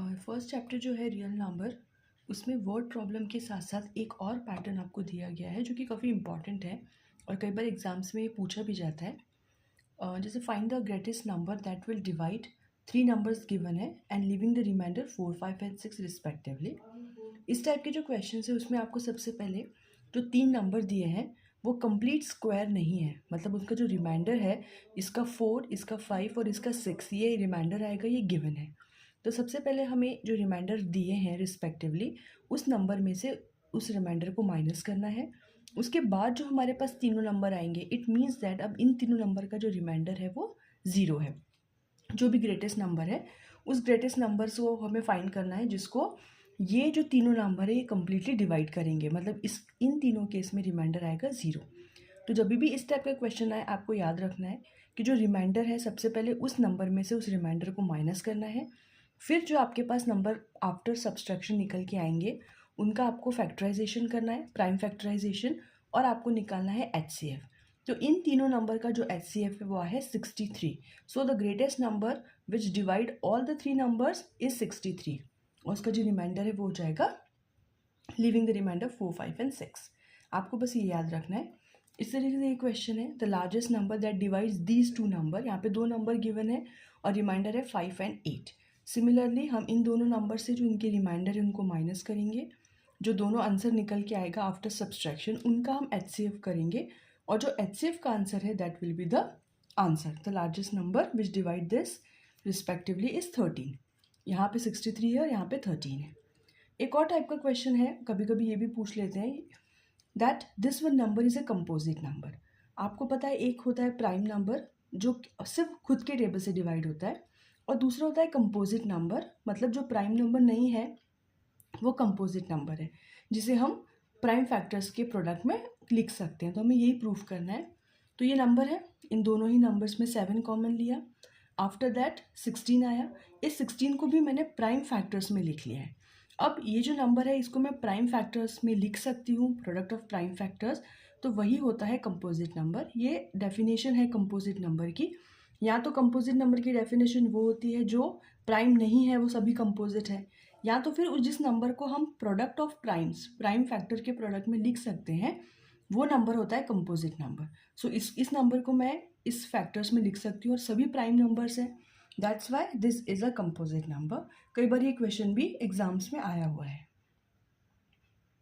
First chapter जो है real number, उसमें वर्ड प्रॉब्लम के साथ साथ एक और पैटर्न आपको दिया गया है जो कि काफ़ी इंपॉर्टेंट है और कई बार एग्जाम्स में ये पूछा भी जाता है। जैसे find the greatest number that will divide three numbers given है and leaving the remainder 4, 5 and 6 respectively. इस टाइप के जो क्वेश्चन है उसमें आपको सबसे पहले जो तीन नंबर दिए हैं वो कंप्लीट स्क्वायर नहीं है, मतलब उसका जो रिमाइंडर है, इसका 4, इसका 5 और इसका 6, ये रिमाइंडर आएगा, ये गिवन है। तो सबसे पहले हमें जो रिमाइंडर दिए हैं रिस्पेक्टिवली उस नंबर में से उस रिमाइंडर को माइनस करना है। उसके बाद जो हमारे पास तीनों नंबर आएंगे, इट मीन्स दैट अब इन तीनों नंबर का जो रिमाइंडर है वो ज़ीरो है। जो भी ग्रेटेस्ट नंबर है उस ग्रेटेस्ट नंबर को हमें फाइंड करना है जिसको ये जो तीनों नंबर है ये कम्प्लीटली डिवाइड करेंगे, मतलब इन तीनों केस में रिमाइंडर आएगा ज़ीरो। तो जब भी इस टाइप का क्वेश्चन आए आपको याद रखना है कि जो रिमाइंडर है सबसे पहले उस नंबर में से उस रिमाइंडर को माइनस करना है, फिर जो आपके पास नंबर आफ्टर सब्सट्रैक्शन निकल के आएंगे उनका आपको फैक्टराइजेशन करना है, प्राइम फैक्टराइजेशन, और आपको निकालना है HCF। तो इन तीनों नंबर का जो HCF है वो है 63। So the greatest number which divide all the three numbers is 63 और उसका जो रिमाइंडर है वो हो जाएगा लिविंग द रिमाइंडर 4, 5 एंड 6। आपको बस ये याद रखना है। इस तरीके से ये क्वेश्चन है the largest number that divides these two number, यहाँ पे दो नंबर गिवन है और रिमाइंडर है 5 एंड 8। सिमिलरली हम इन दोनों नंबर से जो इनके रिमाइंडर है उनको माइनस करेंगे, जो दोनों आंसर निकल के आएगा आफ्टर सब्सट्रैक्शन उनका हम HCF करेंगे और जो HCF का आंसर है that will be the answer. The largest number which divide this respectively is 13। यहाँ पे 63 है और यहाँ पे 13 है। एक और टाइप का क्वेश्चन है, कभी कभी ये भी पूछ लेते हैं that this one number is a composite number. आपको पता है एक होता है प्राइम नंबर जो सिर्फ खुद के टेबल से डिवाइड होता है और दूसरा होता है कंपोजिट नंबर, मतलब जो प्राइम नंबर नहीं है वो कंपोजिट नंबर है जिसे हम प्राइम फैक्टर्स के प्रोडक्ट में लिख सकते हैं। तो हमें यही प्रूफ करना है। तो ये नंबर है, इन दोनों ही नंबर्स में 7 कॉमन लिया, आफ्टर दैट 16 आया, इस 16 को भी मैंने प्राइम फैक्टर्स में लिख लिया है। अब ये जो नंबर है इसको मैं प्राइम फैक्टर्स में लिख सकती हूँ, प्रोडक्ट ऑफ प्राइम फैक्टर्स, तो वही होता है कंपोजिट नंबर। ये डेफिनेशन है कंपोजिट नंबर की। या तो कंपोजिट नंबर की डेफिनेशन वो होती है जो प्राइम नहीं है, वो सभी कंपोजिट है, या तो फिर उस जिस नंबर को हम product of primes, prime factor के प्रोडक्ट में लिख सकते हैं, वो नंबर होता है कंपोजिट नंबर। सो इस नंबर को मैं इस फैक्टर्स में लिख सकती हूँ और सभी प्राइम नंबर्स हैं, that's why this is a composite number. कई बार ये क्वेश्चन भी एग्जाम्स में आया हुआ है।